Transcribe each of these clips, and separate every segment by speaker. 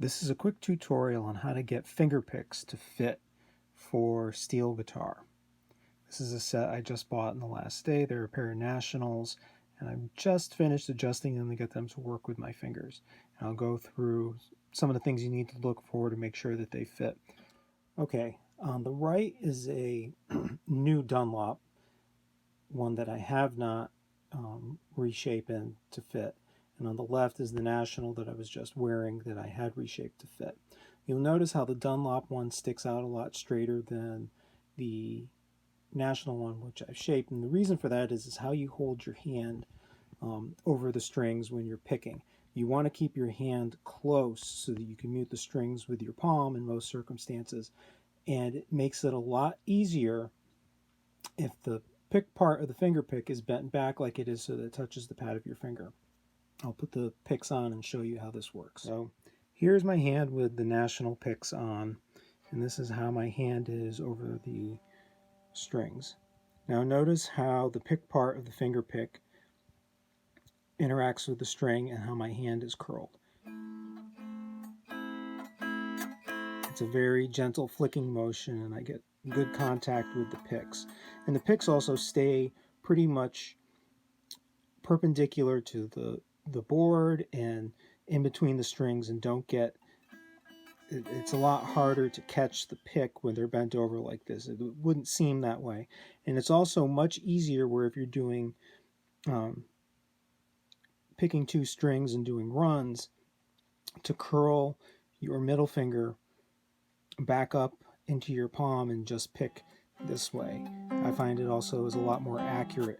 Speaker 1: This is a quick tutorial on how to get finger picks to fit for steel guitar. This is a set I just bought in the last day. They're a pair of Nationals, and I've just finished adjusting them to get them to work with my fingers. And I'll go through some of the things you need to look for to make sure that they fit. Okay, on the right is a new Dunlop, one that I have not reshapen to fit. And on the left is the National that I was just wearing that I had reshaped to fit. You'll notice how the Dunlop one sticks out a lot straighter than the National one, which I've shaped. And the reason for that is how you hold your hand over the strings when you're picking. You want to keep your hand close so that you can mute the strings with your palm in most circumstances. And it makes it a lot easier if the pick part of the finger pick is bent back like it is so that it touches the pad of your finger. I'll put the picks on and show you how this works. So here's my hand with the National picks on, and this is how my hand is over the strings. Now notice how the pick part of the finger pick interacts with the string and how my hand is curled. It's a very gentle flicking motion, and I get good contact with the picks. And the picks also stay pretty much perpendicular to the board and in between the strings, and don't get, it's a lot harder to catch the pick when they're bent over like this. It wouldn't seem that way. And it's also much easier where if you're doing picking two strings and doing runs, to curl your middle finger back up into your palm and just pick this way. I find it also is a lot more accurate.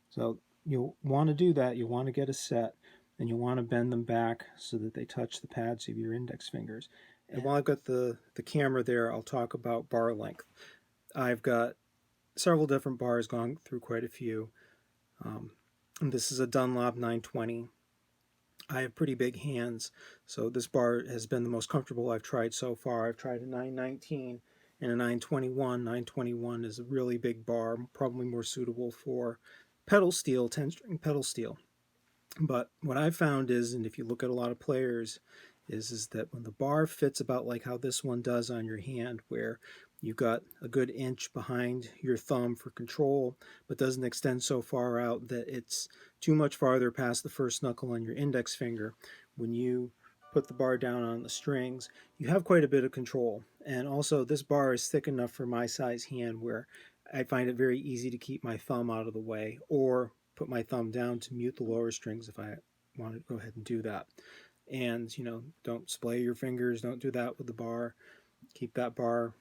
Speaker 1: So you'll want to do that. You'll want to get a set, and you'll want to bend them back so that they touch the pads of your index fingers. And while I've got the camera there, I'll talk about bar length. I've got several different bars, gone through quite a few. This is a Dunlop 920. I have pretty big hands, so this bar has been the most comfortable I've tried so far. I've tried a 919 and a 921. 921 is a really big bar, probably more suitable for pedal steel, 10-string pedal steel. But what I've found is, and if you look at a lot of players, is that when the bar fits about like how this one does on your hand, where you've got a good inch behind your thumb for control, but doesn't extend so far out that it's too much farther past the first knuckle on your index finger, when you put the bar down on the strings, you have quite a bit of control. And also this bar is thick enough for my size hand where I find it very easy to keep my thumb out of the way, or put my thumb down to mute the lower strings if I want to go ahead and do that. And, you know, don't splay your fingers. Don't do that with the bar. Keep that bar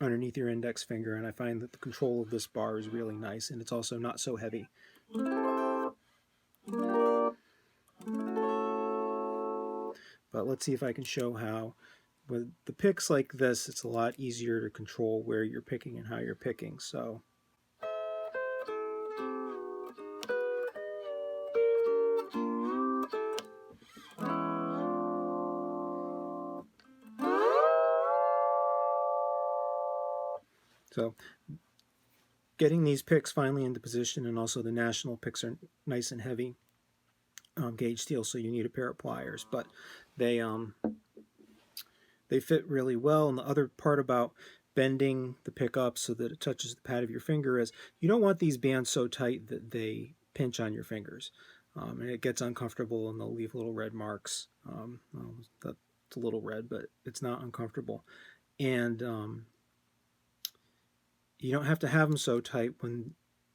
Speaker 1: underneath your index finger. And I find that the control of this bar is really nice, and it's also not so heavy. But let's see if I can show how. With the picks like this, it's a lot easier to control where you're picking and how you're picking. So getting these picks finally into position, and also the National picks are nice and heavy gauge steel, so you need a pair of pliers, but they fit really well. And the other part about bending the pick up so that it touches the pad of your finger is you don't want these bands so tight that they pinch on your fingers, and it gets uncomfortable, and they'll leave little red marks. Well, that's a little red, but it's not uncomfortable. And you don't have to have them so tight when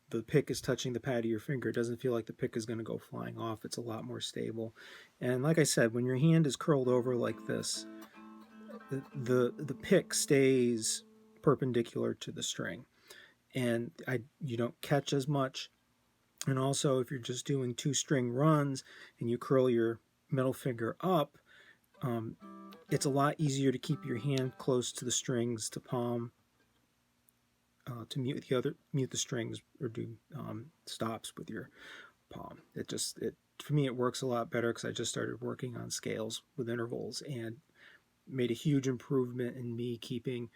Speaker 1: the pick is touching the pad of your finger. It doesn't feel like the pick is going to go flying off. It's a lot more stable. And like I said, when your hand is curled over like this, the pick stays perpendicular to the string, and you don't catch as much. And also, if you're just doing two string runs and you curl your middle finger up, it's a lot easier to keep your hand close to the strings, to palm, to mute the strings, or do stops with your palm. For me, it works a lot better because I just started working on scales with intervals, and made a huge improvement in me keeping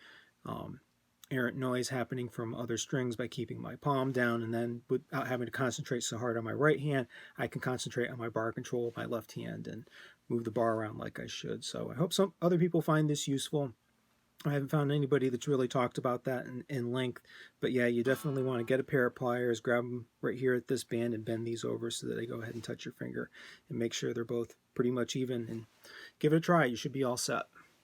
Speaker 1: errant noise happening from other strings by keeping my palm down, and then without having to concentrate so hard on my right hand, I can concentrate on my bar control with my left hand and move the bar around like I should. So I hope some other people find this useful. I haven't found anybody that's really talked about that in length, but yeah, you definitely want to get a pair of pliers, grab them right here at this band and bend these over so that they go ahead and touch your finger, and make sure they're both pretty much even, and give it a try. You should be all set.